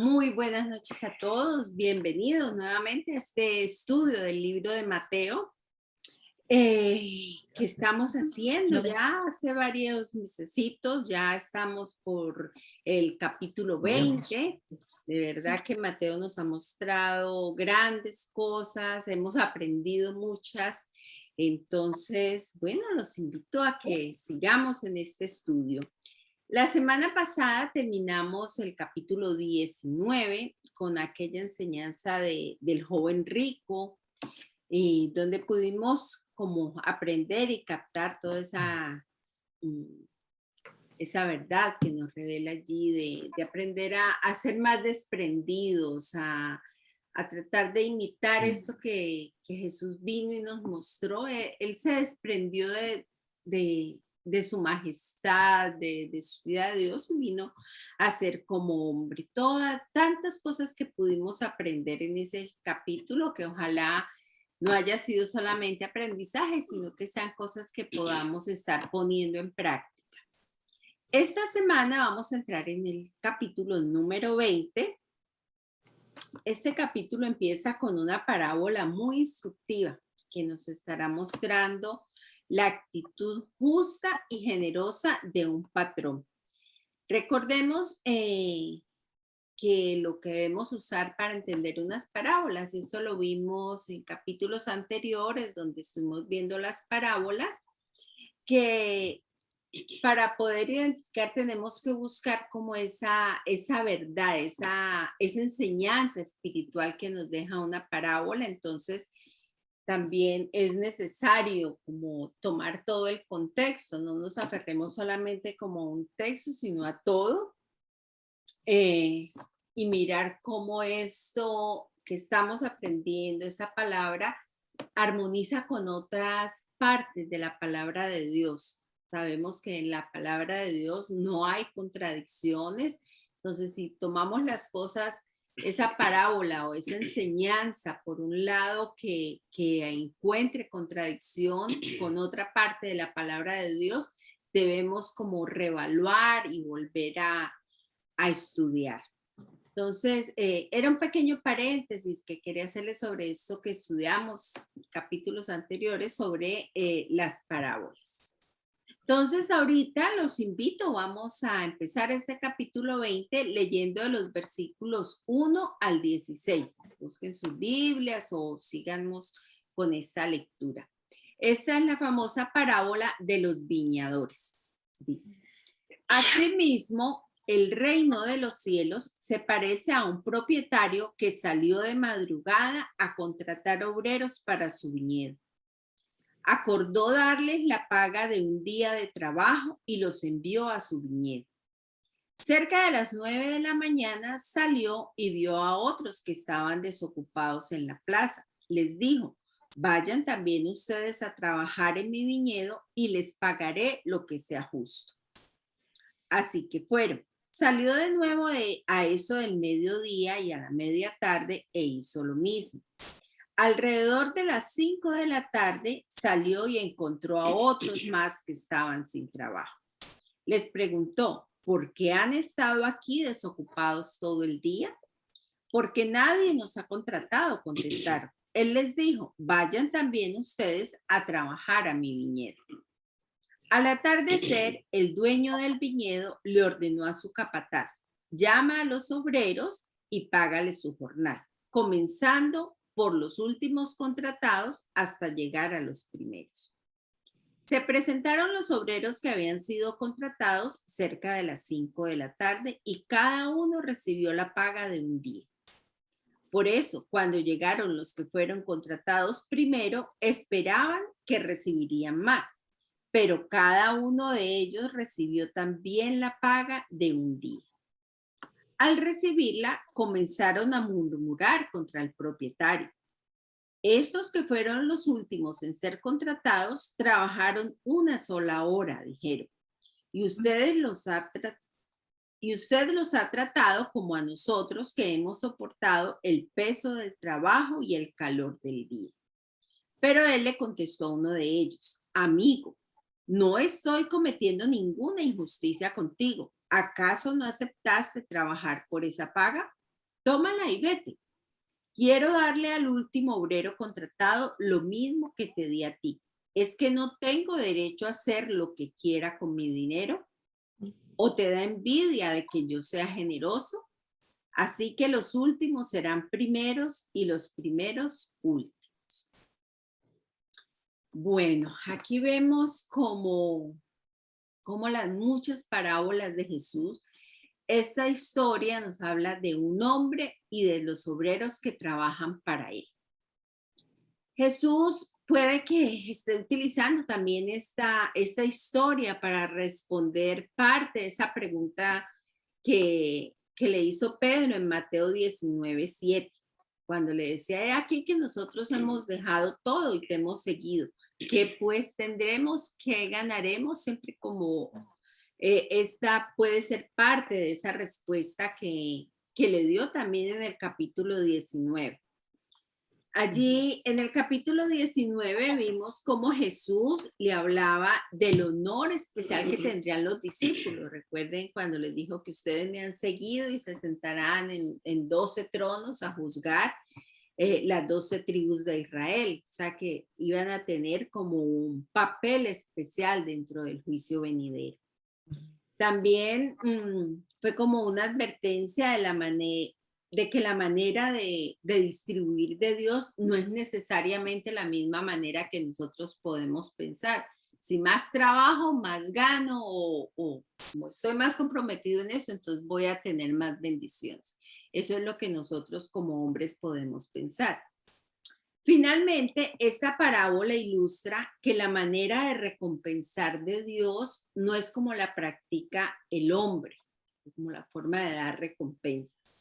Muy buenas noches a todos, bienvenidos nuevamente a este estudio del libro de Mateo que estamos haciendo ya hace varios mesecitos, ya estamos por el capítulo 20. De verdad que Mateo nos ha mostrado grandes cosas, hemos aprendido muchas. Entonces, bueno, los invito a que sigamos en este estudio. La semana pasada terminamos el capítulo 19 con aquella enseñanza del joven rico, y donde pudimos como aprender y captar toda mm, esa verdad que nos revela allí de aprender a ser más desprendidos, a tratar de imitar esto que Jesús vino y nos mostró. Él se desprendió de su majestad, de su vida de Dios, y vino a ser como hombre. Tantas cosas que pudimos aprender en ese capítulo, que ojalá no haya sido solamente aprendizaje, sino que sean cosas que podamos estar poniendo en práctica. Esta semana vamos a entrar en el capítulo número 20. Este capítulo empieza con una parábola muy instructiva que nos estará mostrando la actitud justa y generosa de un patrón. Recordemos que lo que debemos usar para entender unas parábolas, esto lo vimos en capítulos anteriores donde estuvimos viendo las parábolas, que para poder identificar tenemos que buscar como esa verdad, esa enseñanza espiritual que nos deja una parábola. Entonces, también es necesario como tomar todo el contexto, no nos aferremos solamente como a un texto, sino a todo, y mirar cómo esto que estamos aprendiendo, esa palabra, armoniza con otras partes de la palabra de Dios. Sabemos que en la palabra de Dios no hay contradicciones. Entonces, si tomamos las cosas, esa parábola o esa enseñanza, por un lado, que encuentre contradicción con otra parte de la palabra de Dios, debemos como reevaluar y volver a estudiar. Entonces, era un pequeño paréntesis que quería hacerles sobre esto que estudiamos capítulos anteriores sobre las parábolas. Entonces, ahorita los invito, vamos a empezar este capítulo 20 leyendo de los versículos 1 al 16. Busquen sus Biblias o sigamos con esta lectura. Esta es la famosa parábola de los viñadores. Dice: asimismo, el reino de los cielos se parece a un propietario que salió de madrugada a contratar obreros para su viñedo. Acordó darles la paga de un día de trabajo y los envió a su viñedo. Cerca de las 9 de la mañana salió y vio a otros que estaban desocupados en la plaza. Les dijo: vayan también ustedes a trabajar en mi viñedo y les pagaré lo que sea justo. Así que fueron. Salió de nuevo a eso del mediodía y a la media tarde e hizo lo mismo. Alrededor de las 5 de la tarde salió y encontró a otros más que estaban sin trabajo. Les preguntó: ¿por qué han estado aquí desocupados todo el día? Porque nadie nos ha contratado, contestaron. Él les dijo: vayan también ustedes a trabajar a mi viñedo. Al atardecer, el dueño del viñedo le ordenó a su capataz: llama a los obreros y págales su jornal, comenzando por los últimos contratados hasta llegar a los primeros. Se presentaron los obreros que habían sido contratados cerca de las 5 de la tarde y cada uno recibió la paga de un día. Por eso, cuando llegaron los que fueron contratados primero, esperaban que recibirían más, pero cada uno de ellos recibió también la paga de un día. Al recibirla, comenzaron a murmurar contra el propietario. Estos que fueron los últimos en ser contratados trabajaron una sola hora, dijeron, y usted los ha tratado como a nosotros, que hemos soportado el peso del trabajo y el calor del día. Pero él le contestó a uno de ellos: amigo, no estoy cometiendo ninguna injusticia contigo. ¿Acaso no aceptaste trabajar por esa paga? tómala y vete. Quiero darle al último obrero contratado lo mismo que te di a ti. ¿Es que no tengo derecho a hacer lo que quiera con mi dinero? ¿O te da envidia de que yo sea generoso? Así que los últimos serán primeros y los primeros últimos. Bueno, aquí vemos como las muchas parábolas de Jesús. Esta historia nos habla de un hombre y de los obreros que trabajan para él. Jesús puede que esté utilizando también esta historia para responder parte de esa pregunta que le hizo Pedro en Mateo 19:7, cuando le decía, he aquí que nosotros hemos dejado todo y te hemos seguido. ¿Qué pues tendremos? ¿Qué ganaremos? Siempre como esta puede ser parte de esa respuesta que le dio también en el capítulo 19. Allí en el capítulo 19 vimos cómo Jesús le hablaba del honor especial que tendrían los discípulos. Recuerden cuando les dijo que ustedes me han seguido y se sentarán en 12 tronos a juzgar las 12 tribus de Israel. O sea que iban a tener como un papel especial dentro del juicio venidero. También fue como una advertencia de que la manera de distribuir de Dios no es necesariamente la misma manera que nosotros podemos pensar. Si más trabajo, más gano o como estoy más comprometido en eso, entonces voy a tener más bendiciones. Eso es lo que nosotros como hombres podemos pensar. Finalmente, esta parábola ilustra que la manera de recompensar de Dios no es como la practica el hombre, como la forma de dar recompensas.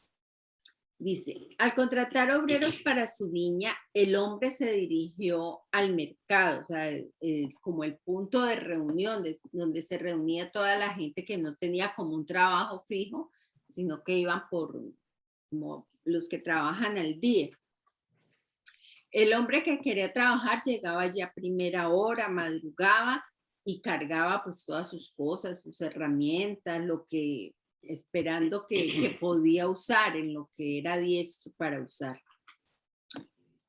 Dice, al contratar obreros para su viña, el hombre se dirigió al mercado, o sea, como el punto de reunión, donde se reunía toda la gente que no tenía como un trabajo fijo, sino que iban como los que trabajan al día. El hombre que quería trabajar llegaba ya a primera hora, madrugaba y cargaba pues todas sus cosas, sus herramientas, esperando que podía usar, en lo que era diestro para usar.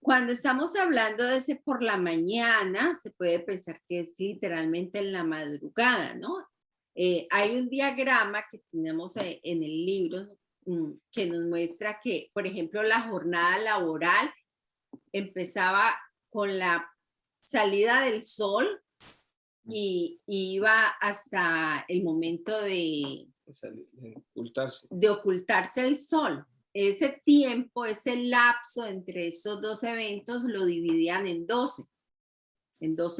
Cuando estamos hablando de ese por la mañana, se puede pensar que es literalmente en la madrugada, ¿no? Hay un diagrama que tenemos en el libro que nos muestra que, por ejemplo, la jornada laboral empezaba con la salida del sol y iba hasta el momento de ocultarse el sol. Ese tiempo, ese lapso entre esos dos eventos lo dividían en 12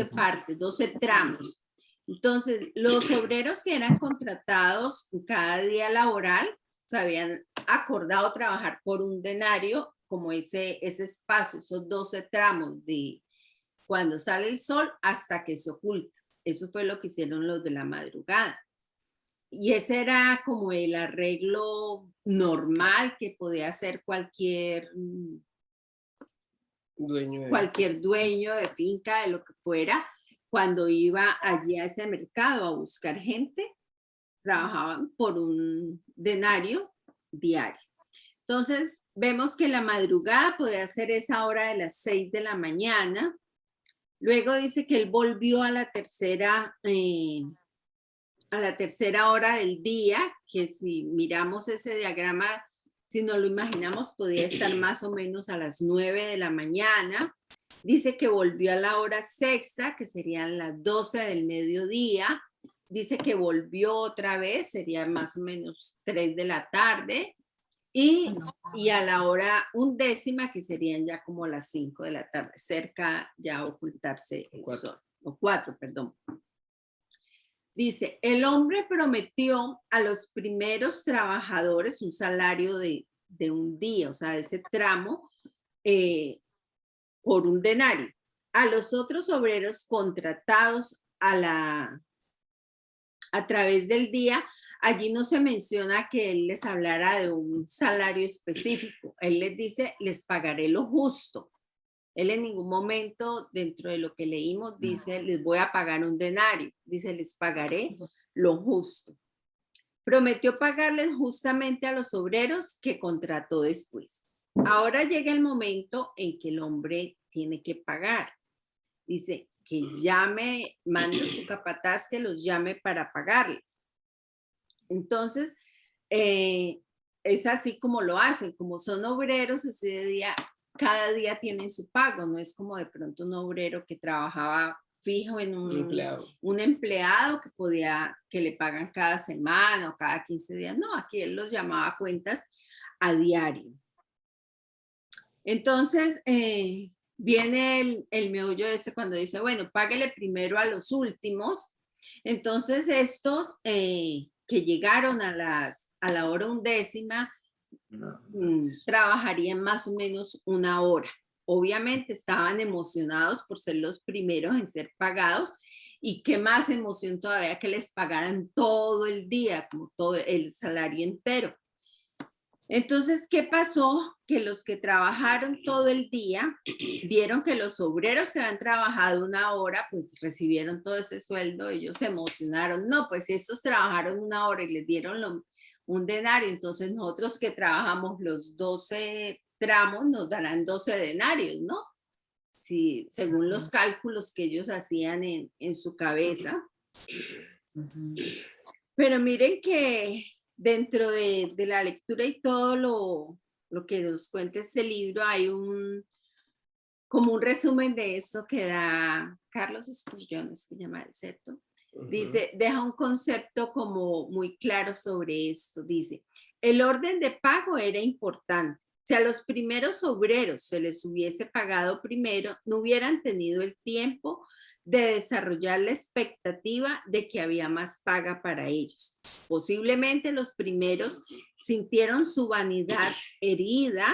partes, 12 tramos. Entonces, los obreros que eran contratados cada día laboral se habían acordado trabajar por un denario, como ese espacio, esos 12 tramos de cuando sale el sol hasta que se oculta. Eso fue lo que hicieron los de la madrugada. Y ese era como el arreglo normal que podía hacer cualquier dueño de finca, de lo que fuera, cuando iba allí a ese mercado a buscar gente, trabajaban por un denario diario. Entonces, vemos que la madrugada podía ser esa hora de las 6 de la mañana. Luego dice que él volvió a la tercera hora del día, que si miramos ese diagrama, si nos lo imaginamos, podía estar más o menos a las 9 de la mañana. Dice que volvió a la hora sexta, que serían las 12 del mediodía. Dice que volvió otra vez, sería más o menos 3 de la tarde. Y a la hora undécima, que serían ya como las 5 de la tarde, cerca ya a ocultarse el sol. O 4, perdón. Dice, el hombre prometió a los primeros trabajadores un salario de un día, o sea, de ese tramo, por un denario. A los otros obreros contratados a través del día, allí no se menciona que él les hablara de un salario específico. Él les dice, les pagaré lo justo. Él en ningún momento, dentro de lo que leímos, dice, les voy a pagar un denario. Dice, les pagaré lo justo. Prometió pagarles justamente a los obreros que contrató después. Ahora llega el momento en que el hombre tiene que pagar. Dice que mande a su capataz que los llame para pagarles. Entonces, es así como lo hacen, como son obreros, ese día, cada día tienen su pago, no es como de pronto un obrero que trabajaba fijo en un empleado que le pagan cada semana o cada 15 días, no, aquí él los llamaba a cuentas a diario. Entonces, viene el meollo ese cuando dice, bueno, páguele primero a los últimos. Entonces, estos que llegaron a la hora 11ª, trabajarían más o menos 1 hora. Obviamente estaban emocionados por ser los primeros en ser pagados, y qué más emoción todavía que les pagaran todo el día, como todo el salario entero. Entonces, ¿qué pasó? Que los que trabajaron todo el día vieron que los obreros que habían trabajado 1 hora, pues recibieron todo ese sueldo, ellos se emocionaron. No, pues si estos trabajaron 1 hora y les dieron un denario, entonces nosotros que trabajamos los 12 tramos nos darán 12 denarios, ¿no? Sí, según los cálculos que ellos hacían en su cabeza. Pero miren que dentro de la lectura y todo lo que nos cuenta este libro, hay como un resumen de esto que da Carlos Spurgeon, se llama, ¿cierto? Dice, deja un concepto como muy claro sobre esto. Dice, el orden de pago era importante. Si a los primeros obreros se les hubiese pagado primero, no hubieran tenido el tiempo de desarrollar la expectativa de que había más paga para ellos. Posiblemente los primeros sintieron su vanidad herida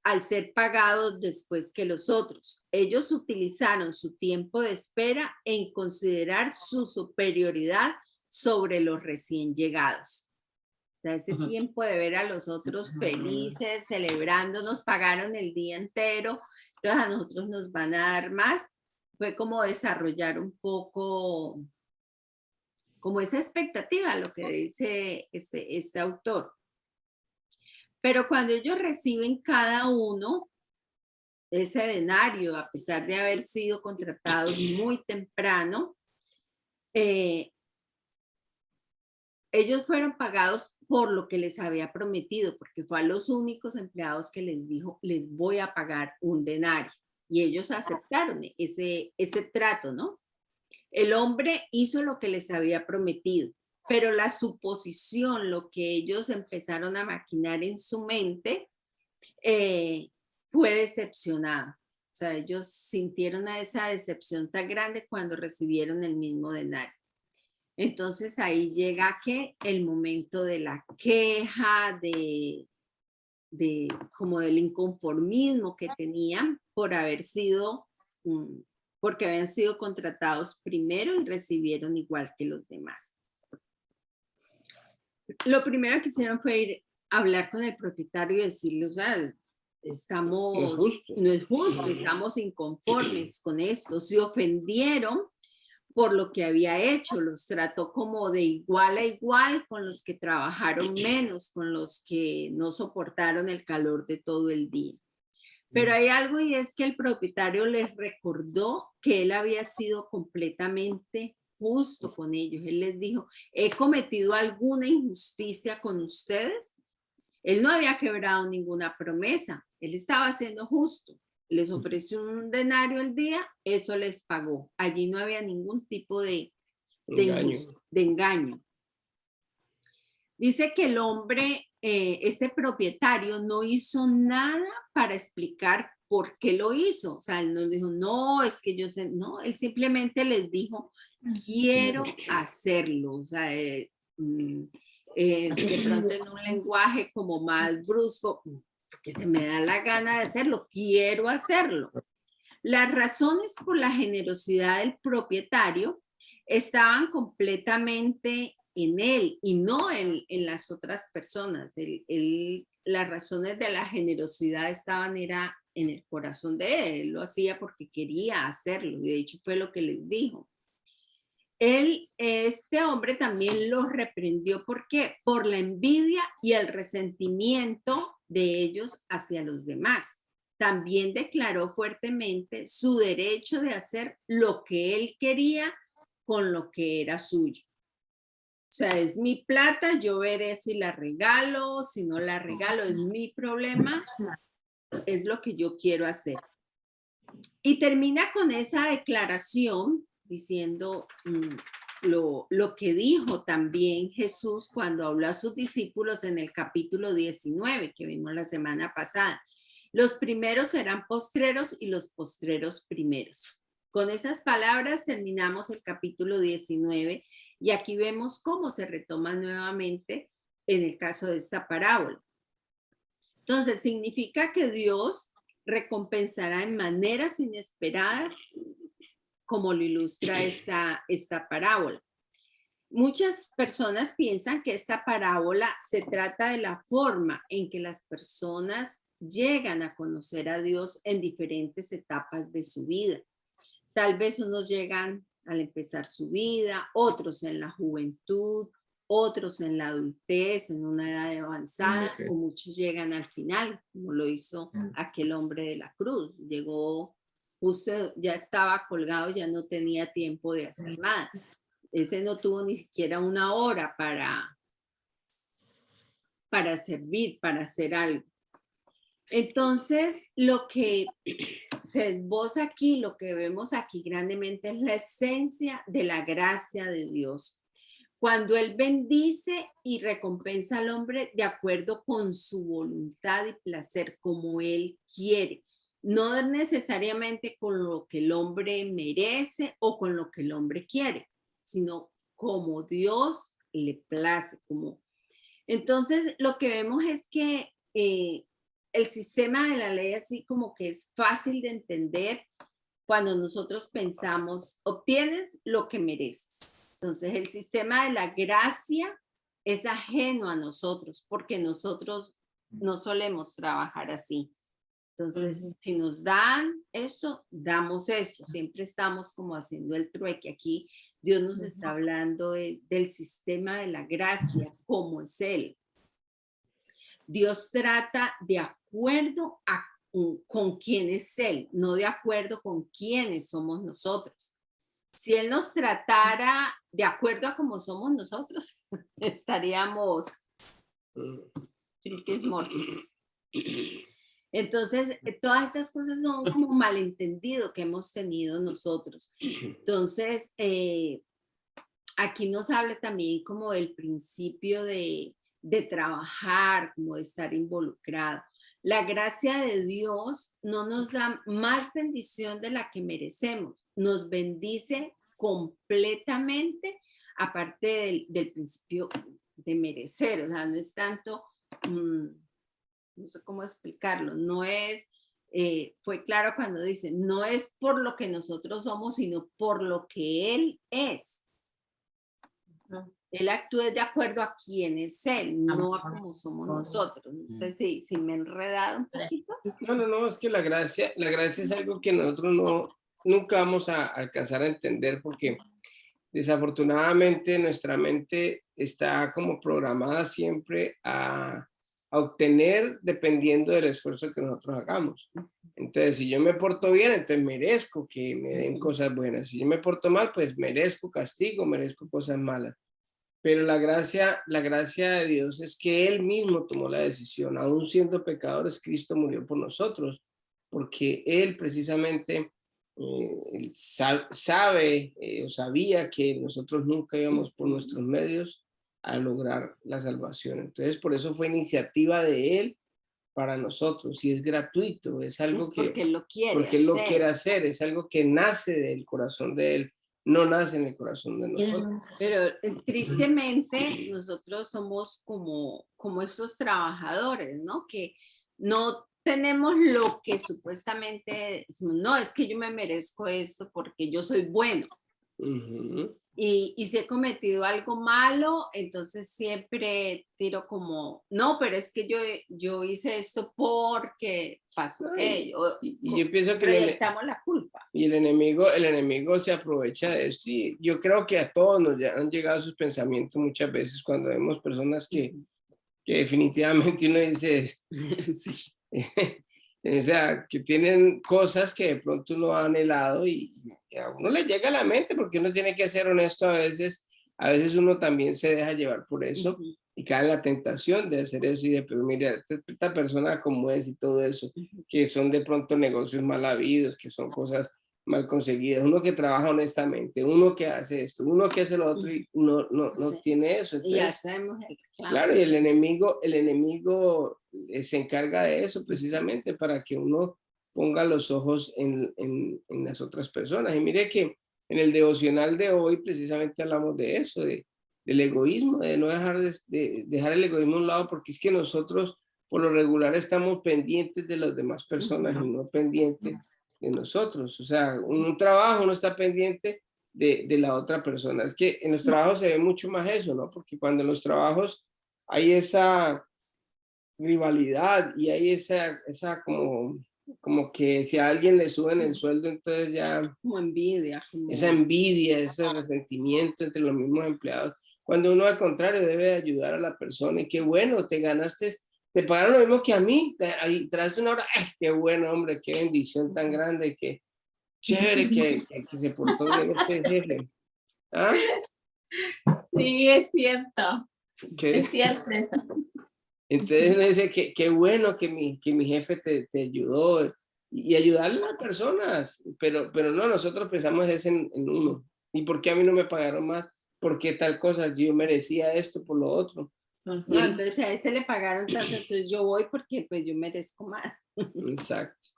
al ser pagados después que los otros. Ellos utilizaron su tiempo de espera en considerar su superioridad sobre los recién llegados. O sea, ese tiempo de ver a los otros felices, celebrando, nos pagaron el día entero, entonces a nosotros nos van a dar más. Fue como desarrollar un poco como esa expectativa, lo que dice este autor. Pero cuando ellos reciben cada uno ese denario, a pesar de haber sido contratados muy temprano, ellos fueron pagados por lo que les había prometido, porque fue a los únicos empleados que les dijo, les voy a pagar un denario. Y ellos aceptaron ese trato, ¿no? El hombre hizo lo que les había prometido, pero la suposición, lo que ellos empezaron a maquinar en su mente, fue decepcionada. O sea, ellos sintieron esa decepción tan grande cuando recibieron el mismo denario. Entonces ahí llega que el momento de la queja, como del inconformismo que tenían por haber sido, porque habían sido contratados primero y recibieron igual que los demás. Lo primero que hicieron fue ir a hablar con el propietario y decirle, o sea, no es justo, estamos inconformes con esto. Se ofendieron por lo que había hecho, los trató como de igual a igual con los que trabajaron menos, con los que no soportaron el calor de todo el día. Pero hay algo, y es que el propietario les recordó que él había sido completamente justo con ellos. Él les dijo, ¿he cometido alguna injusticia con ustedes? Él no había quebrado ninguna promesa, él estaba siendo justo. Les ofreció un denario al día, eso les pagó. Allí no había ningún tipo de engaño. Dice que el hombre, este propietario, no hizo nada para explicar por qué lo hizo. O sea, él no dijo, no, es que yo sé, no, él simplemente les dijo, quiero hacerlo. O sea, de pronto en un lenguaje como más brusco, que se me da la gana de hacerlo, quiero hacerlo. Las razones por la generosidad del propietario estaban completamente en él y no en las otras personas. Las razones de la generosidad estaban era en el corazón de él. Él lo hacía porque quería hacerlo y de hecho fue lo que les dijo. Este hombre también los reprendió. ¿Por qué? Por la envidia y el resentimiento de ellos hacia los demás. También declaró fuertemente su derecho de hacer lo que él quería con lo que era suyo. O sea, es mi plata, yo veré si la regalo, si no la regalo, es mi problema, es lo que yo quiero hacer. Y termina con esa declaración diciendo lo que dijo también Jesús cuando habló a sus discípulos en el capítulo 19 que vimos la semana pasada. Los primeros serán postreros y los postreros primeros. Con esas palabras terminamos el capítulo 19 y aquí vemos cómo se retoma nuevamente en el caso de esta parábola. Entonces, significa que Dios recompensará en maneras inesperadas, como lo ilustra esta parábola. Muchas personas piensan que esta parábola se trata de la forma en que las personas llegan a conocer a Dios en diferentes etapas de su vida. Tal vez unos llegan al empezar su vida, otros en la juventud, otros en la adultez, en una edad avanzada, o muchos llegan al final, como lo hizo aquel hombre de la cruz. Llegó justo, ya estaba colgado, ya no tenía tiempo de hacer nada. Ese no tuvo ni siquiera una hora para servir, para hacer algo. Entonces, lo que se esboza aquí, lo que vemos aquí grandemente es la esencia de la gracia de Dios. Cuando Él bendice y recompensa al hombre de acuerdo con su voluntad y placer, como Él quiere. No necesariamente con lo que el hombre merece o con lo que el hombre quiere, sino como Dios le place. Entonces, lo que vemos es que el sistema de la ley así como que es fácil de entender cuando nosotros pensamos, obtienes lo que mereces. Entonces, el sistema de la gracia es ajeno a nosotros porque nosotros no solemos trabajar así. Entonces, si nos dan eso, damos eso. Siempre estamos como haciendo el trueque. Aquí Dios nos está hablando del sistema de la gracia, cómo es Él. Dios trata de acuerdo con quién es Él, no de acuerdo con quiénes somos nosotros. Si Él nos tratara de acuerdo a cómo somos nosotros, estaríamos tristes mortis. Entonces, todas estas cosas son como malentendido que hemos tenido nosotros. Entonces, aquí nos habla también como del principio de trabajar, como de estar involucrado. La gracia de Dios no nos da más bendición de la que merecemos, nos bendice completamente, aparte del principio de merecer. O sea, no es tanto, no sé cómo explicarlo, no es, fue claro cuando dice, no es por lo que nosotros somos, sino por lo que Él es. Él actúa de acuerdo a quién es Él, no a cómo somos nosotros. No sé si me he enredado un poquito. No, es que la gracia es algo que nosotros nunca vamos a alcanzar a entender porque desafortunadamente nuestra mente está como programada siempre a obtener dependiendo del esfuerzo que nosotros hagamos. Entonces, si yo me porto bien, entonces merezco que me den cosas buenas. Si yo me porto mal, pues merezco castigo, merezco cosas malas. Pero la gracia de Dios es que Él mismo tomó la decisión. Aún siendo pecadores, Cristo murió por nosotros, porque Él precisamente sabía que nosotros nunca íbamos por nuestros medios a lograr la salvación. Entonces, por eso fue iniciativa de Él para nosotros y es gratuito, es algo es porque Él lo quiere porque Él lo quiere hacer, es algo que nace del corazón de Él, no nace en el corazón de nosotros. Pero tristemente nosotros somos como estos trabajadores, ¿no? Que no tenemos lo que supuestamente decimos, no, es que yo me merezco esto porque yo soy bueno. y si he cometido algo malo, entonces siempre tiro como, no, pero es que yo hice esto porque pasó ello. Y yo pienso que proyectamos la culpa. Y el enemigo se aprovecha de esto. Y yo creo que a todos nos han llegado sus pensamientos muchas veces cuando vemos personas que definitivamente uno dice, Sí. o sea, que tienen cosas que de pronto uno ha anhelado y a uno le llega a la mente porque uno tiene que ser honesto a veces uno también se deja llevar por eso y cae en la tentación de hacer eso y de, pero mira, esta persona como es y todo eso, que son de pronto negocios mal habidos, que son cosas mal conseguidas, uno que trabaja honestamente, uno que hace esto, uno que hace lo otro y uno no Sí. tiene eso. Y ya Entonces, sabemos el reclamo. claro, y el enemigo se encarga de eso precisamente para que uno ponga los ojos en las otras personas. Y mire que en el devocional de hoy precisamente hablamos de eso, del egoísmo, de no dejar el egoísmo a un lado, porque es que nosotros por lo regular estamos pendientes de las demás personas y no pendientes de nosotros. O sea, un trabajo uno está pendiente de la otra persona. Es que en los trabajos se ve mucho más eso, ¿no? Porque cuando en los trabajos hay esa rivalidad y hay esa como que si a alguien le suben el sueldo, entonces ya Como envidia. esa envidia, ese resentimiento entre los mismos empleados, cuando uno al contrario debe ayudar a la persona y qué bueno, te ganaste, te pagaron lo mismo que a mí, tras una hora, ¡ay, qué bueno, hombre, qué bendición tan grande, qué chévere que se portó bien este jefe! ¿Ah? Sí, es cierto. ¿Qué? Es cierto. Entonces uno dice qué bueno que mi jefe te ayudó y ayudarle a las personas, pero no, nosotros pensamos es en uno. ¿Y por qué a mí no me pagaron más? ¿Por qué tal cosa? Yo merecía esto por lo otro. No, entonces a este le pagaron tanto, entonces yo voy porque pues yo merezco más. Exacto.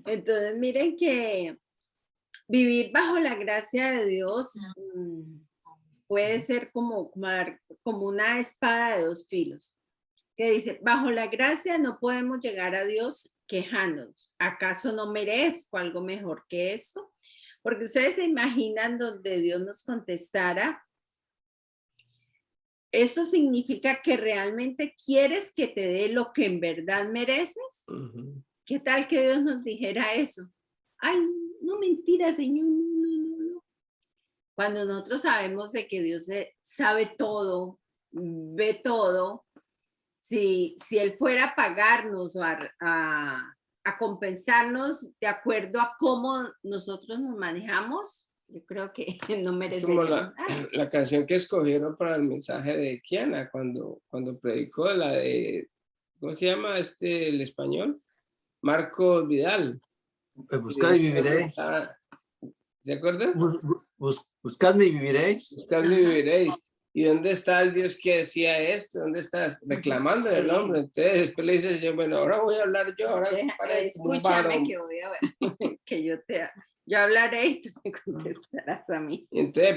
Entonces miren que vivir bajo la gracia de Dios puede ser como una espada de dos filos, que dice, bajo la gracia no podemos llegar a Dios quejándonos. ¿Acaso no merezco algo mejor que esto? Porque ustedes se imaginan donde Dios nos contestara, ¿esto significa que realmente quieres que te dé lo que en verdad mereces? ¿Qué tal que Dios nos dijera eso? Ay, no, mentira, Señor, no. Cuando nosotros sabemos de que Dios sabe todo, ve todo, si Él fuera a pagarnos o a compensarnos de acuerdo a cómo nosotros nos manejamos, yo creo que no mereceríamos nada. La canción que escogieron para el mensaje de Kiana cuando predicó, la de, ¿cómo se llama el español? Marcos Vidal. Buscad y viviréis. ¿De acuerdo? Buscadme y viviréis. Buscadme y viviréis. ¿Y dónde está el Dios que decía esto? ¿Dónde está? Reclamando del hombre. Entonces después le dice yo, bueno, ahora voy a hablar yo. Ahora escúchame que voy a ver, que yo hablaré y tú me contestarás a mí. Y entonces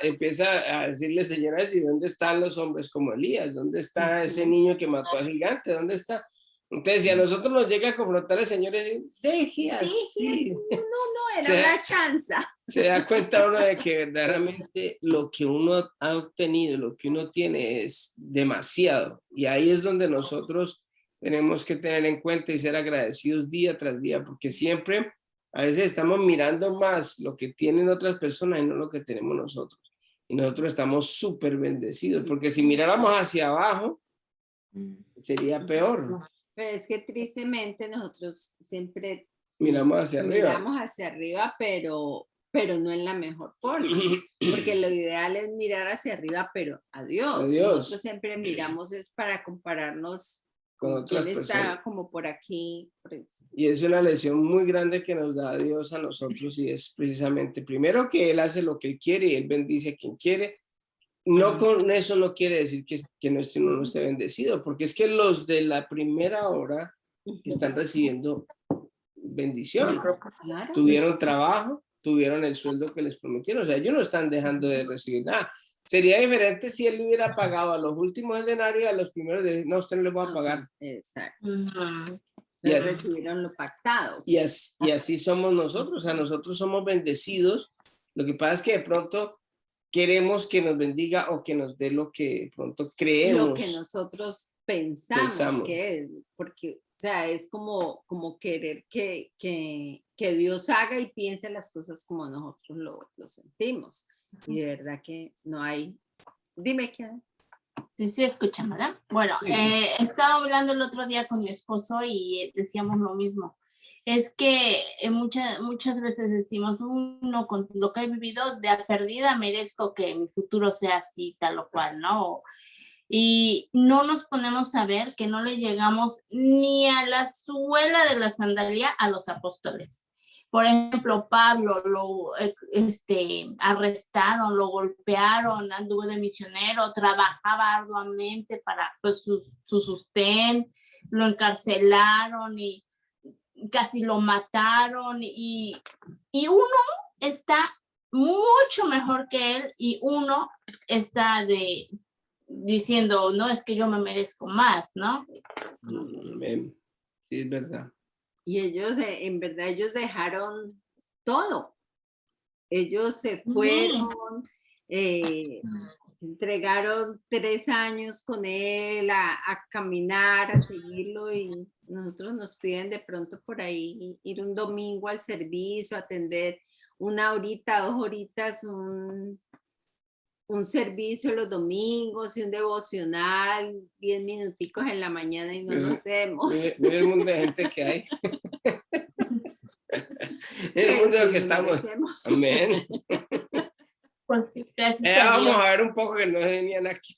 empieza a decirle, señoras, ¿y dónde están los hombres como Elías? ¿Dónde está ese niño que mató al gigante? ¿Dónde está? Entonces, si a nosotros nos llega a confrontar el Señor, deje así. No, era una chanza. Se da cuenta uno de que verdaderamente lo que uno ha obtenido, lo que uno tiene es demasiado. Y ahí es donde nosotros tenemos que tener en cuenta y ser agradecidos día tras día, porque siempre a veces estamos mirando más lo que tienen otras personas y no lo que tenemos nosotros. Y nosotros estamos súper bendecidos, porque si miráramos hacia abajo, sería peor. Pero es que tristemente nosotros siempre miramos hacia arriba, pero no en la mejor forma, porque lo ideal es mirar hacia arriba, pero a Dios. Nosotros siempre miramos es para compararnos con otras personas. Está como por aquí. Y es una lección muy grande que nos da Dios a nosotros y es precisamente, primero que Él hace lo que Él quiere y Él bendice a quien quiere. No con eso no quiere decir que uno no esté bendecido, porque es que los de la primera hora están recibiendo bendición. Claro. Tuvieron trabajo, tuvieron el sueldo que les prometieron, o sea, ellos no están dejando de recibir nada. Sería diferente si él hubiera pagado a los últimos denarios y a los primeros de no, usted no le va a pagar. Exacto. Y recibieron lo pactado. Y así somos nosotros, o sea, nosotros somos bendecidos. Lo que pasa es que de pronto queremos que nos bendiga o que nos dé lo que de pronto creemos. Lo que nosotros pensamos que es, porque, o sea, es como querer que Dios haga y piense las cosas como nosotros lo sentimos. Y de verdad que no hay. Dime qué. Sí, escuchan, ¿verdad? Bueno, Sí. estaba hablando el otro día con mi esposo y decíamos lo mismo. Es que muchas veces decimos, uno con lo que he vivido de a perdida merezco que mi futuro sea así, tal o cual, ¿no? Y no nos ponemos a ver que no le llegamos ni a la suela de la sandalia a los apóstoles. Por ejemplo, Pablo lo arrestaron, lo golpearon, anduvo de misionero, trabajaba arduamente para pues, su sustento, lo encarcelaron y casi lo mataron y uno está mucho mejor que él y uno está diciendo, no, es que yo me merezco más, ¿no? Sí, es verdad. Y ellos, en verdad, ellos dejaron todo. Ellos se fueron, entregaron 3 años con él a caminar, a seguirlo y nosotros nos piden de pronto por ahí ir un domingo al servicio, atender 1 horita, 2 horitas, un servicio los domingos y un devocional, 10 minuticos en la mañana y no lo hacemos. Mira el mundo de gente que hay. El mundo en el que estamos. Amén. Pues sí, gracias a Vamos Dios. a ver un poco que no venían aquí.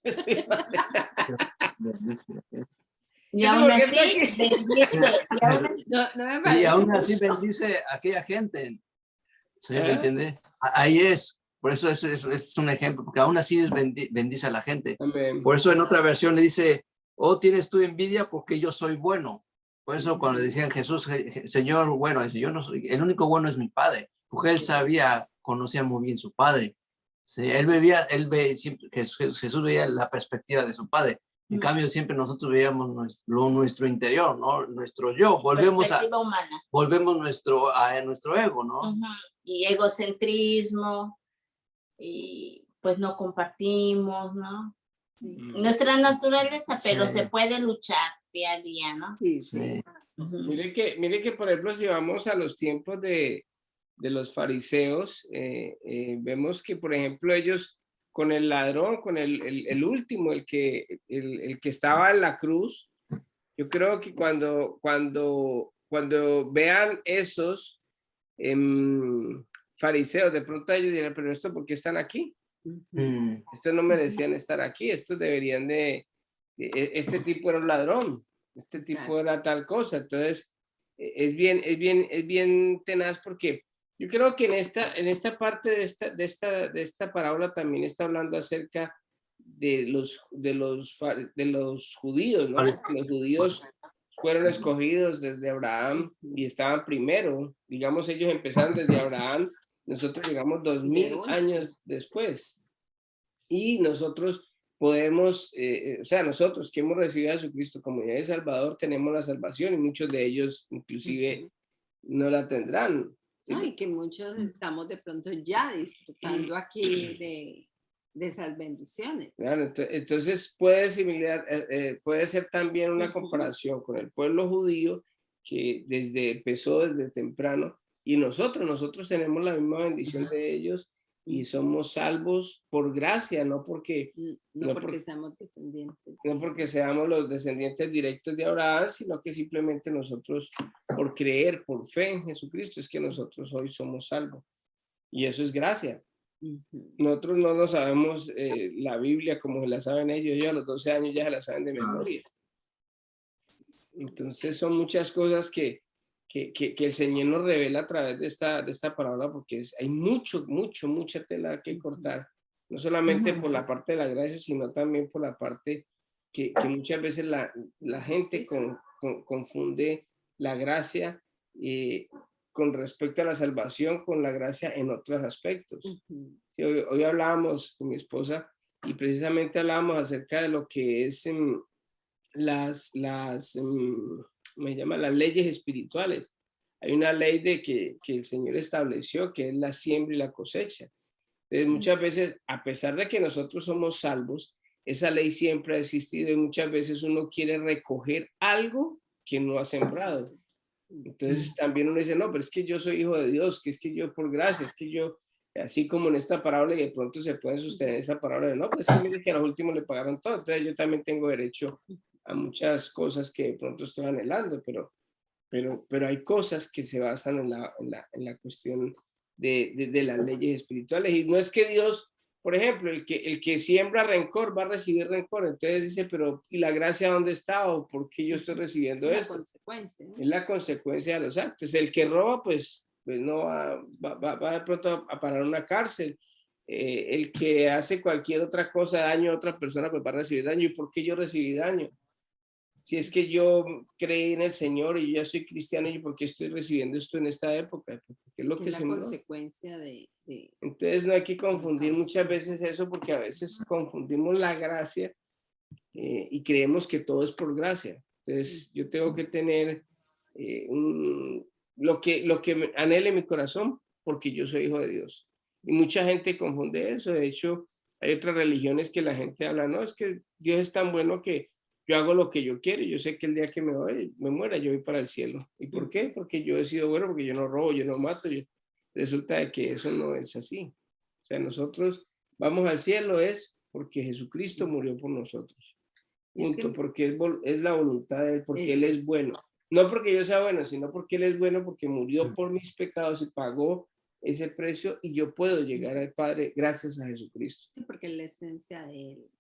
Y aún así, Y aún así bendice a aquella gente. ¿Sí me entiende? Ahí es. Por eso es un ejemplo, porque aún así bendice a la gente. Amén. Por eso en otra versión le dice, oh, tienes tú envidia porque yo soy bueno. Por eso cuando le decían Jesús, Señor, bueno, dice, yo no soy, el único bueno es mi Padre, porque él conocía muy bien su Padre. Sí, Jesús veía la perspectiva de su Padre. En cambio, siempre nosotros veíamos nuestro interior, ¿no? Nuestro yo. Volvemos a nuestro ego, ¿no? Y egocentrismo, y pues no compartimos, ¿no? Sí. Nuestra naturaleza, pero se puede luchar día a día, ¿no? Sí. Mire que, por ejemplo, si vamos a los tiempos de los fariseos, vemos que, por ejemplo, ellos con el ladrón, con el último, el que estaba en la cruz, yo creo que cuando vean esos fariseos, de pronto ellos dirán, pero ¿esto por qué están aquí? Estos no merecían estar aquí, estos deberían este tipo era un ladrón, este tipo era tal cosa. Entonces es bien tenaz, porque yo creo que en esta parte de esta parábola también está hablando acerca de los judíos, ¿no? Los judíos fueron escogidos desde Abraham y estaban primero, digamos, ellos empezaron desde Abraham, nosotros llegamos 2000 años después. Y nosotros podemos, o sea, nosotros que hemos recibido a Jesucristo como ya de Salvador, tenemos la salvación, y muchos de ellos inclusive no la tendrán. ¿Sí? No, y que muchos estamos de pronto ya disfrutando aquí de esas bendiciones. Claro, entonces puede ser también una comparación con el pueblo judío, que empezó desde temprano, y nosotros tenemos la misma bendición de ellos, y somos salvos por gracia, no porque seamos descendientes. No porque seamos los descendientes directos de Abraham, sino que simplemente nosotros, por creer, por fe en Jesucristo, es que nosotros hoy somos salvos. Y eso es gracia. Nosotros no nos sabemos la Biblia como se la saben ellos. Ellos a los 12 años ya se la saben de memoria. Entonces son muchas cosas que el Señor nos revela a través de esta parábola, porque hay mucha tela que cortar, no solamente por la parte de la gracia, sino también por la parte que muchas veces la gente confunde la gracia con respecto a la salvación con la gracia en otros aspectos. Sí, hoy hablábamos con mi esposa y precisamente hablábamos acerca de lo que es las leyes espirituales. Hay una ley que el Señor estableció, que es la siembra y la cosecha. Entonces, muchas veces, a pesar de que nosotros somos salvos, esa ley siempre ha existido y muchas veces uno quiere recoger algo que no ha sembrado. Entonces también uno dice, no, pero es que yo soy hijo de Dios, que es que yo por gracia, es que yo, así como en esta parábola, y de pronto se pueden sostener esta parábola de, no, pues es que mire que a los últimos le pagaron todo, entonces yo también tengo derecho a muchas cosas que de pronto estoy anhelando, pero hay cosas que se basan en la cuestión de las leyes espirituales. Y no es que Dios, por ejemplo, el que siembra rencor va a recibir rencor. Entonces dice, pero ¿y la gracia dónde está? ¿O por qué yo estoy recibiendo La esto? consecuencia, ¿no? Es la consecuencia de los actos. El que roba, pues no va de pronto a parar una cárcel. El que hace cualquier otra cosa, daño a otra persona, pues va a recibir daño. ¿Y por qué yo recibí daño? Si es que yo creí en el Señor y yo ya soy cristiano, ¿y por qué estoy recibiendo esto en esta época? Porque es lo Que que es la sembró. consecuencia de Entonces no hay que confundir causa. muchas veces eso, porque a veces confundimos la gracia y creemos que todo es por gracia. Entonces yo tengo que tener lo que anhele mi corazón, porque yo soy hijo de Dios. Y mucha gente confunde eso. De hecho, hay otras religiones que la gente habla, no, es que Dios es tan bueno que yo hago lo que yo quiero y yo sé que el día que me muera, yo voy para el cielo. ¿Y por qué? Porque yo he sido bueno, porque yo no robo, yo no mato. Resulta de que eso no es así. O sea, nosotros vamos al cielo es porque Jesucristo murió por nosotros. Es que Punto, porque es la voluntad de Él, porque Él es, es bueno. No porque yo sea bueno, sino porque Él es bueno, porque murió por mis pecados y pagó ese precio y yo puedo llegar al Padre gracias a Jesucristo. sí, porque es la esencia de él.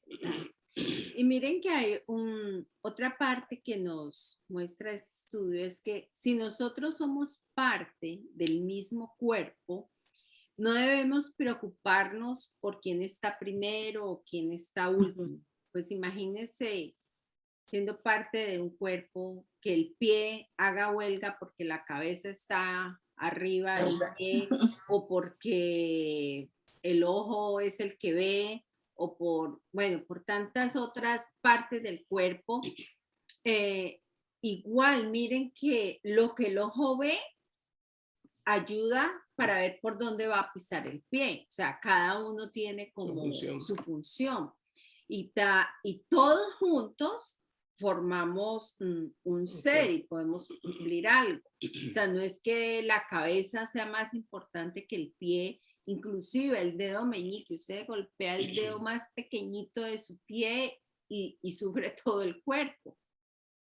Y miren que hay otra parte que nos muestra este estudio, es que si nosotros somos parte del mismo cuerpo, no debemos preocuparnos por quién está primero o quién está último. Pues imagínense siendo parte de un cuerpo que el pie haga huelga porque la cabeza está arriba del pie o porque el ojo es el que ve o por tantas otras partes del cuerpo. Igual, miren que lo que el ojo ve ayuda para ver por dónde va a pisar el pie. O sea, cada uno tiene como su función. Y todos juntos formamos un ser y podemos cumplir algo. O sea, no es que la cabeza sea más importante que el pie, inclusive el dedo meñique. Usted golpea el dedo más pequeñito de su pie y sufre todo el cuerpo.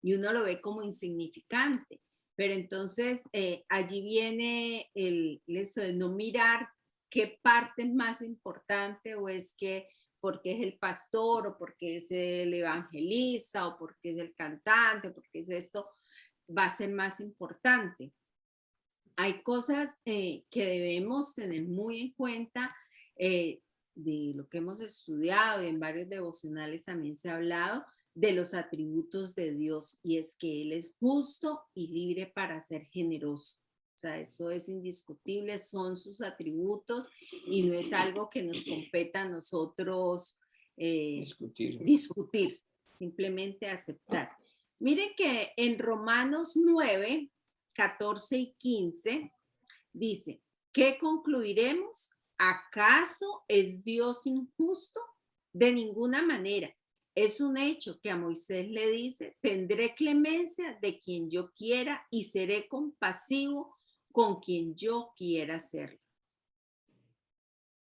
Y uno lo ve como insignificante. Pero entonces allí viene eso de no mirar qué parte es más importante o es que porque es el pastor o porque es el evangelista o porque es el cantante o porque es esto, va a ser más importante. Hay cosas que debemos tener muy en cuenta de lo que hemos estudiado y en varios devocionales también se ha hablado de los atributos de Dios y es que Él es justo y libre para ser generoso. O sea, eso es indiscutible, son sus atributos y no es algo que nos competa a nosotros discutir, simplemente aceptar. Miren que en Romanos 9, 14 y 15 dice, ¿qué concluiremos? ¿Acaso es Dios injusto? De ninguna manera. Es un hecho que a Moisés le dice, tendré clemencia de quien yo quiera y seré compasivo con quien yo quiera serlo.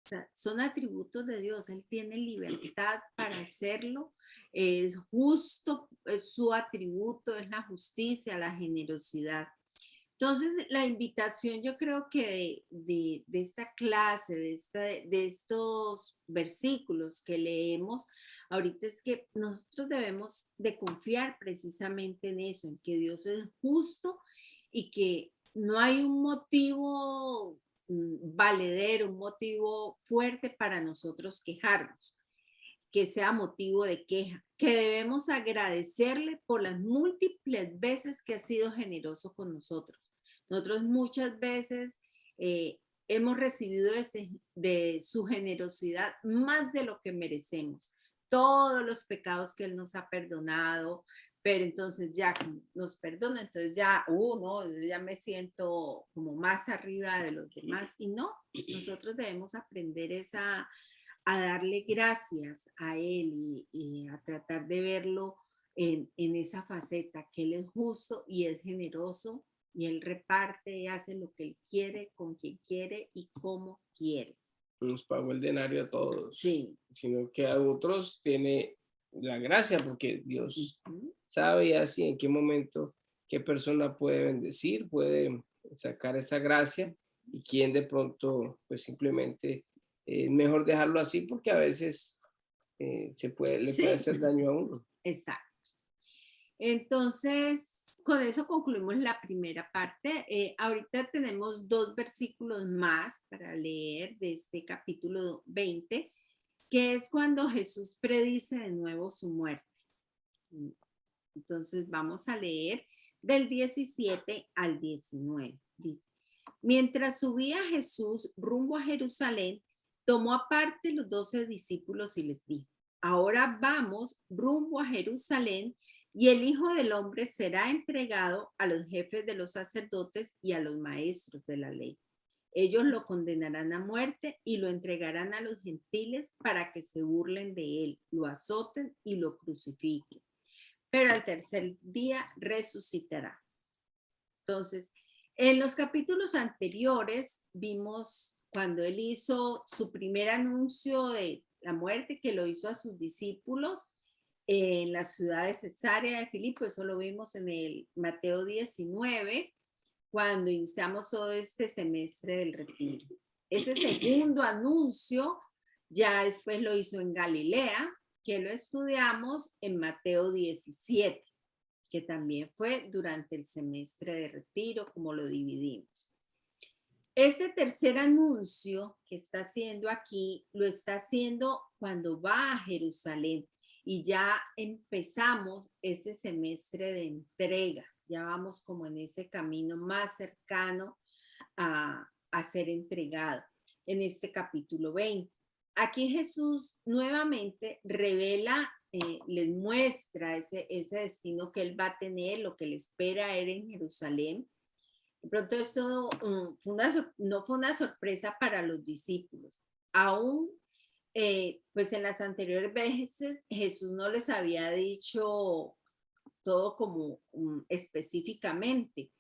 O sea, son atributos de Dios, Él tiene libertad para hacerlo, es justo, es su atributo, es la justicia, la generosidad. Entonces, la invitación yo creo que de esta clase, de estos versículos que leemos, ahorita es que nosotros debemos de confiar precisamente en eso, en que Dios es justo y que no hay un motivo valedero, un motivo fuerte para nosotros quejarnos, que sea motivo de queja, que debemos agradecerle por las múltiples veces que ha sido generoso con nosotros. Nosotros muchas veces hemos recibido de su generosidad más de lo que merecemos. Todos los pecados que Él nos ha perdonado, pero entonces ya nos perdona, entonces ya, no, yo ya me siento como más arriba de los demás, y no, nosotros debemos aprender a darle gracias a Él y a tratar de verlo en esa faceta, que Él es justo y es generoso, y Él reparte y hace lo que Él quiere, con quien quiere y como quiere. Nos pagó el denario a todos, Sí. sino que a otros tiene la gracia, porque Dios Uh-huh. sabe así en qué momento, qué persona puede bendecir, puede sacar esa gracia, y quién de pronto, pues simplemente mejor dejarlo así, porque a veces le puede hacer daño a uno. Exacto. Entonces, con eso concluimos la primera parte. Ahorita tenemos 2 versículos más para leer de este capítulo 20, que es cuando Jesús predice de nuevo su muerte. Entonces, vamos a leer del 17 al 19. Dice: mientras subía Jesús rumbo a Jerusalén, tomó aparte los 12 discípulos y les dijo: ahora vamos rumbo a Jerusalén, y el Hijo del Hombre será entregado a los jefes de los sacerdotes y a los maestros de la ley. Ellos lo condenarán a muerte y lo entregarán a los gentiles para que se burlen de él, lo azoten y lo crucifiquen. Pero al tercer día resucitará. Entonces, en los capítulos anteriores vimos cuando él hizo su primer anuncio de la muerte, que lo hizo a sus discípulos en la ciudad de Cesarea de Filipo. Eso lo vimos en el Mateo 19, cuando iniciamos todo este semestre del retiro. Ese segundo anuncio ya después lo hizo en Galilea, que lo estudiamos en Mateo 17, que también fue durante el semestre de retiro, como lo dividimos. Este tercer anuncio que está haciendo aquí, lo está haciendo cuando va a Jerusalén, y ya empezamos ese semestre de entrega, ya vamos como en ese camino más cercano a ser entregado en este capítulo 20. Aquí Jesús nuevamente revela, les muestra ese destino que él va a tener, lo que le espera a él en Jerusalén. De pronto esto no fue una sorpresa para los discípulos. Aún, pues en las anteriores veces Jesús no les había dicho todo como específicamente.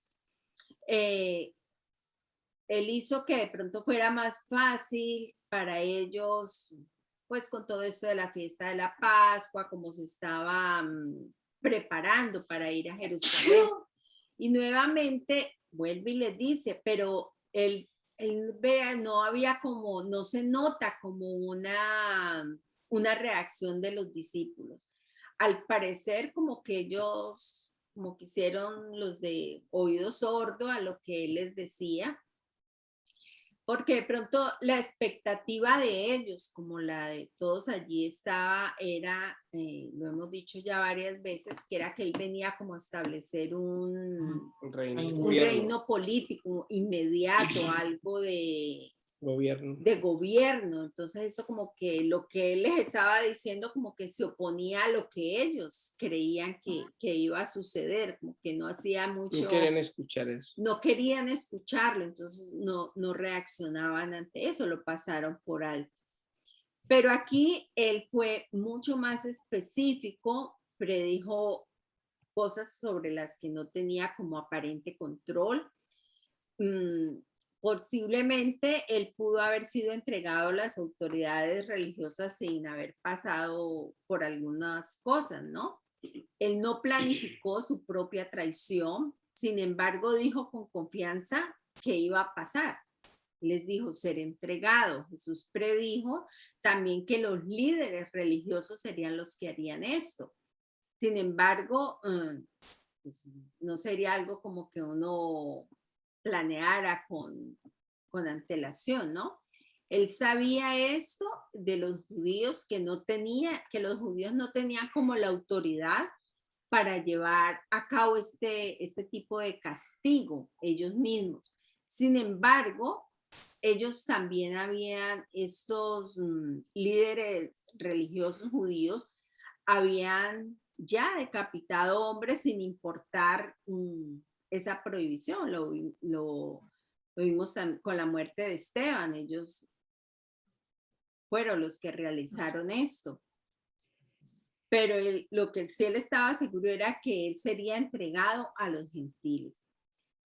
Él hizo que de pronto fuera más fácil para ellos, pues con todo esto de la fiesta de la Pascua, como se estaban preparando para ir a Jerusalén. Y nuevamente vuelve y les dice, pero él vea, no se nota como una reacción de los discípulos. Al parecer como que ellos como que hicieron los de oído sordo a lo que él les decía, porque de pronto la expectativa de ellos, como la de todos allí era, lo hemos dicho ya varias veces, que era que él venía como a establecer un reino político inmediato, algo de gobierno. Entonces eso como que lo que él les estaba diciendo como que se oponía a lo que ellos creían que iba a suceder, como que no hacía mucho. No querían escuchar eso. No querían escucharlo, entonces no reaccionaban ante eso, lo pasaron por alto. Pero aquí él fue mucho más específico, predijo cosas sobre las que no tenía como aparente control. Posiblemente él pudo haber sido entregado a las autoridades religiosas sin haber pasado por algunas cosas, ¿no? Él no planificó su propia traición, sin embargo dijo con confianza que iba a pasar. Les dijo ser entregado. Jesús predijo también que los líderes religiosos serían los que harían esto. Sin embargo, pues no sería algo como que uno planeara con antelación, ¿no? Él sabía esto de los judíos, que los judíos no tenían como la autoridad para llevar a cabo este tipo de castigo ellos mismos. Sin embargo, ellos también estos líderes religiosos judíos habían ya decapitado hombres sin importar esa prohibición. Lo vimos con la muerte de Esteban. Ellos fueron los que realizaron esto. Pero lo que sí él estaba seguro era que él sería entregado a los gentiles.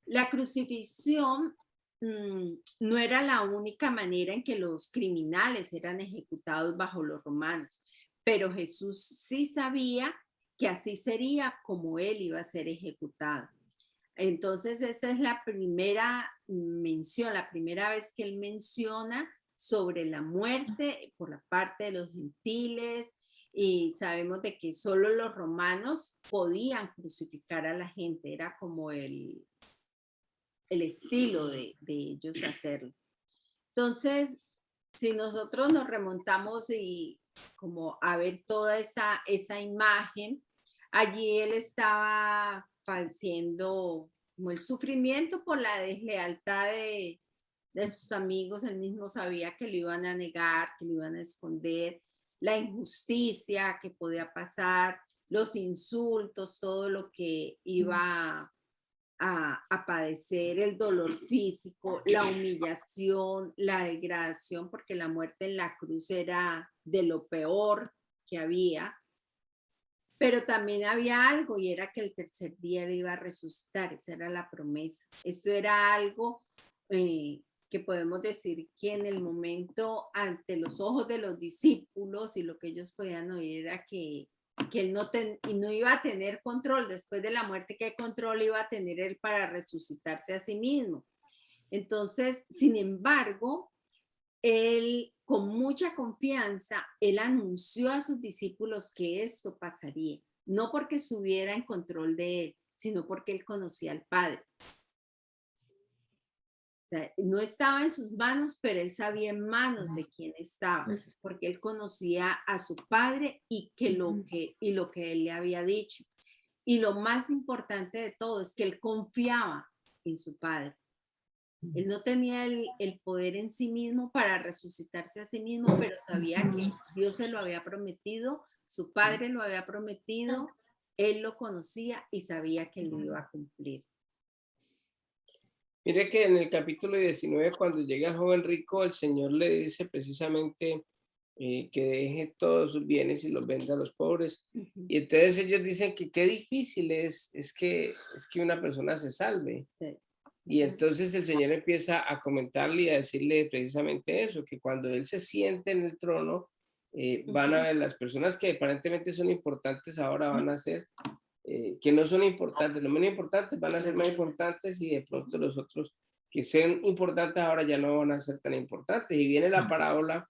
La crucifixión no era la única manera en que los criminales eran ejecutados bajo los romanos, pero Jesús sí sabía que así sería como él iba a ser ejecutado. Entonces esa es la primera mención, la primera vez que él menciona sobre la muerte por la parte de los gentiles, y sabemos de que solo los romanos podían crucificar a la gente, era como el estilo de ellos hacerlo. Entonces, si nosotros nos remontamos y como a ver toda esa imagen, allí él estaba padeciendo como el sufrimiento por la deslealtad de sus amigos. Él mismo sabía que lo iban a negar, que lo iban a esconder, la injusticia que podía pasar, los insultos, todo lo que iba a padecer, el dolor físico, la humillación, la degradación, porque la muerte en la cruz era de lo peor que había. Pero también había algo, y era que el tercer día él iba a resucitar. Esa era la promesa. Esto era algo que podemos decir que en el momento, ante los ojos de los discípulos, y lo que ellos podían oír era que él no iba a tener control después de la muerte. ¿Qué control iba a tener él para resucitarse a sí mismo? Entonces, sin embargo, él con mucha confianza, él anunció a sus discípulos que esto pasaría, no porque estuviera en control de él, sino porque él conocía al Padre. O sea, no estaba en sus manos, pero él sabía en manos de quién estaba, porque él conocía a su Padre y lo que él le había dicho. Y lo más importante de todo es que él confiaba en su Padre. Él no tenía el poder en sí mismo para resucitarse a sí mismo, pero sabía que Dios se lo había prometido, su Padre lo había prometido, él lo conocía y sabía que lo iba a cumplir. Mire que en el capítulo 19, cuando llega el joven rico, el Señor le dice precisamente que deje todos sus bienes y los venda a los pobres. Y entonces ellos dicen que qué difícil es que una persona se salve. Sí. Y entonces el Señor empieza a comentarle y a decirle precisamente eso, que cuando Él se siente en el trono, van a ver las personas que aparentemente son importantes ahora van a ser, que no son importantes, lo menos importantes van a ser más importantes, y de pronto los otros que sean importantes ahora ya no van a ser tan importantes. Y viene la parábola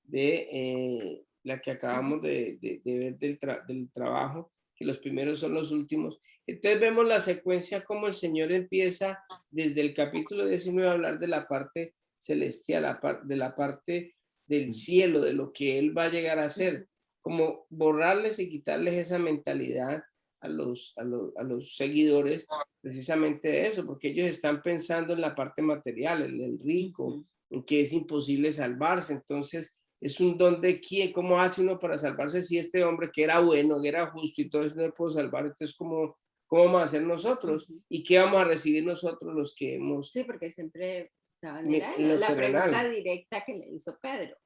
de la que acabamos de ver del trabajo, que los primeros son los últimos. Entonces vemos la secuencia como el Señor empieza desde el capítulo 19 a hablar de la parte celestial, de la parte del cielo, de lo que Él va a llegar a hacer, como borrarles y quitarles esa mentalidad a los seguidores precisamente de eso, porque ellos están pensando en la parte material, en el rico, en que es imposible salvarse. Entonces es un don de quién, cómo hace uno para salvarse si este hombre que era bueno, que era justo y todo eso no lo puedo salvar. Entonces ¿cómo vamos a hacer nosotros? ¿Y qué vamos a recibir nosotros los que hemos? Sí, porque siempre estaban en la pregunta directa que le hizo Pedro.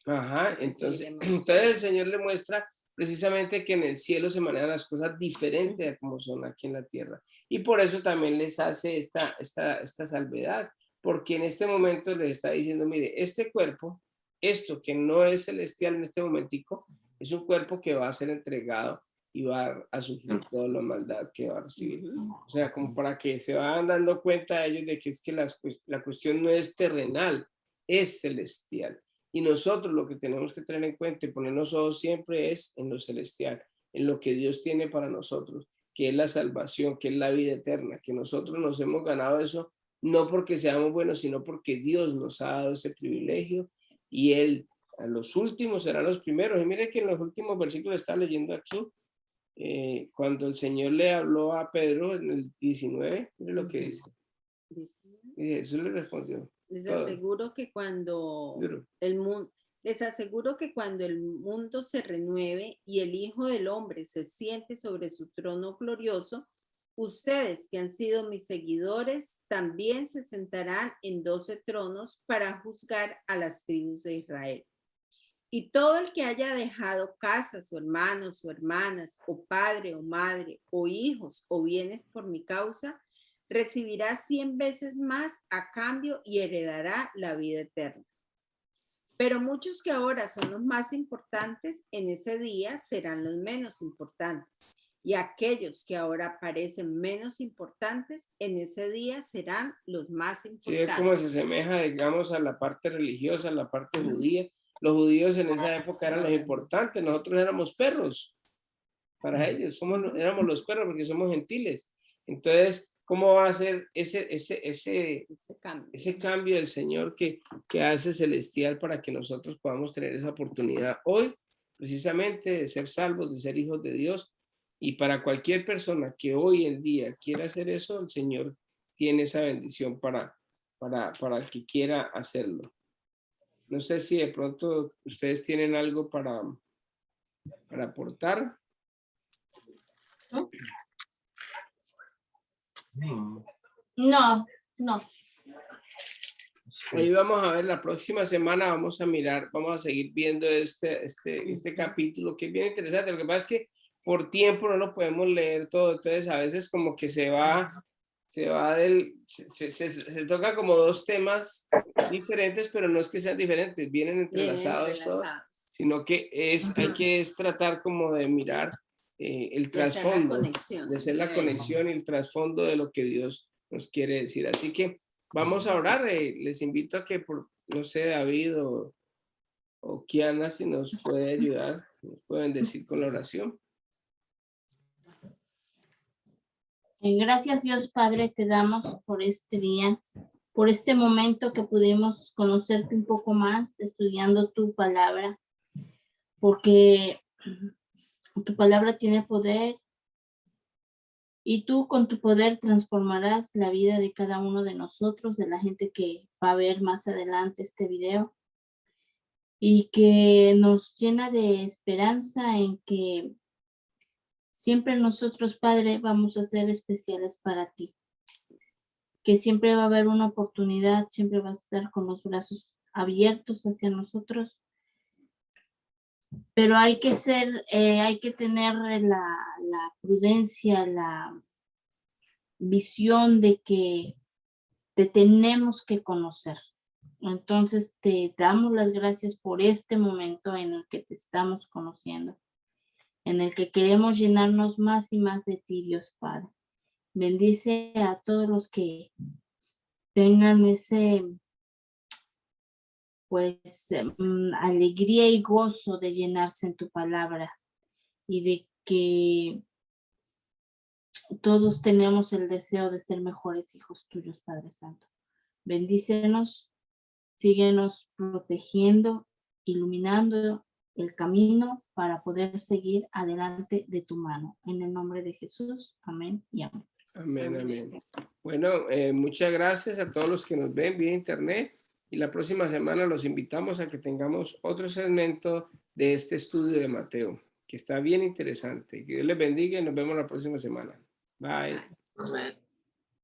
Ajá, entonces el Señor le muestra precisamente que en el cielo se manejan las cosas diferentes a como son aquí en la tierra. Y por eso también les hace esta salvedad, porque en este momento les está diciendo, mire, este cuerpo, esto que no es celestial en este momentico, es un cuerpo que va a ser entregado y va a sufrir toda la maldad que va a recibir. O sea, como para que se vayan dando cuenta ellos de que es que la cuestión no es terrenal, es celestial. Y nosotros lo que tenemos que tener en cuenta y ponernos ojos siempre es en lo celestial, en lo que Dios tiene para nosotros, que es la salvación, que es la vida eterna, que nosotros nos hemos ganado eso, no porque seamos buenos, sino porque Dios nos ha dado ese privilegio, y Él a los últimos serán los primeros. Y mire que en los últimos versículos está leyendo aquí, cuando el Señor le habló a Pedro en el 19, mire lo que dice. Y Jesús le respondió. Les aseguro que cuando el mundo, Les aseguro que cuando el mundo se renueve y el Hijo del Hombre se siente sobre su trono glorioso, ustedes que han sido mis seguidores también se sentarán en 12 tronos para juzgar a las tribus de Israel. Y todo el que haya dejado casas o hermanos o hermanas o padre o madre o hijos o bienes por mi causa, recibirá 100 veces más a cambio y heredará la vida eterna. Pero muchos que ahora son los más importantes, en ese día serán los menos importantes. Y aquellos que ahora parecen menos importantes, en ese día serán los más Sí, importantes. es como se asemeja, digamos, a la parte religiosa, a la parte judía. Los judíos en esa época eran los importantes, nosotros éramos perros. Para ellos, éramos los perros porque somos gentiles. Entonces, ¿cómo va a ser ese cambio del Señor que hace celestial para que nosotros podamos tener esa oportunidad hoy, precisamente, de ser salvos, de ser hijos de Dios? Y para cualquier persona que hoy en día quiera hacer eso, el Señor tiene esa bendición para el que quiera hacerlo. No sé si de pronto ustedes tienen algo para aportar. No. Ahí vamos a ver, la próxima semana vamos a mirar, vamos a seguir viendo este capítulo, que es bien interesante. Lo que pasa es que por tiempo no lo podemos leer todo, entonces a veces como que se toca como dos temas diferentes, pero no es que sean diferentes, vienen entrelazados todos, sino que hay que tratar como de mirar el trasfondo, de hacer la conexión y el trasfondo de lo que Dios nos quiere decir. Así que vamos a orar. Les invito a que, no sé, David o Kiana, si nos puede ayudar, nos pueden decir con la oración. Gracias, Dios Padre, te damos por este día, por este momento que pudimos conocerte un poco más, estudiando tu palabra, porque tu palabra tiene poder y tú con tu poder transformarás la vida de cada uno de nosotros, de la gente que va a ver más adelante este video, y que nos llena de esperanza en que siempre nosotros, Padre, vamos a ser especiales para ti. Que siempre va a haber una oportunidad, siempre vas a estar con los brazos abiertos hacia nosotros. Pero hay que tener la prudencia, la visión de que te tenemos que conocer. Entonces te damos las gracias por este momento en el que te estamos conociendo, en el que queremos llenarnos más y más de ti, Dios Padre. Bendice a todos los que tengan alegría y gozo de llenarse en tu palabra y de que todos tenemos el deseo de ser mejores hijos tuyos, Padre Santo. Bendícenos, síguenos protegiendo, iluminando el camino para poder seguir adelante de tu mano. En el nombre de Jesús, amén y amén. Amén, amén. Bueno, muchas gracias a todos los que nos ven vía internet y la próxima semana los invitamos a que tengamos otro segmento de este estudio de Mateo, que está bien interesante. Que Dios les bendiga y nos vemos la próxima semana. Bye. Amén.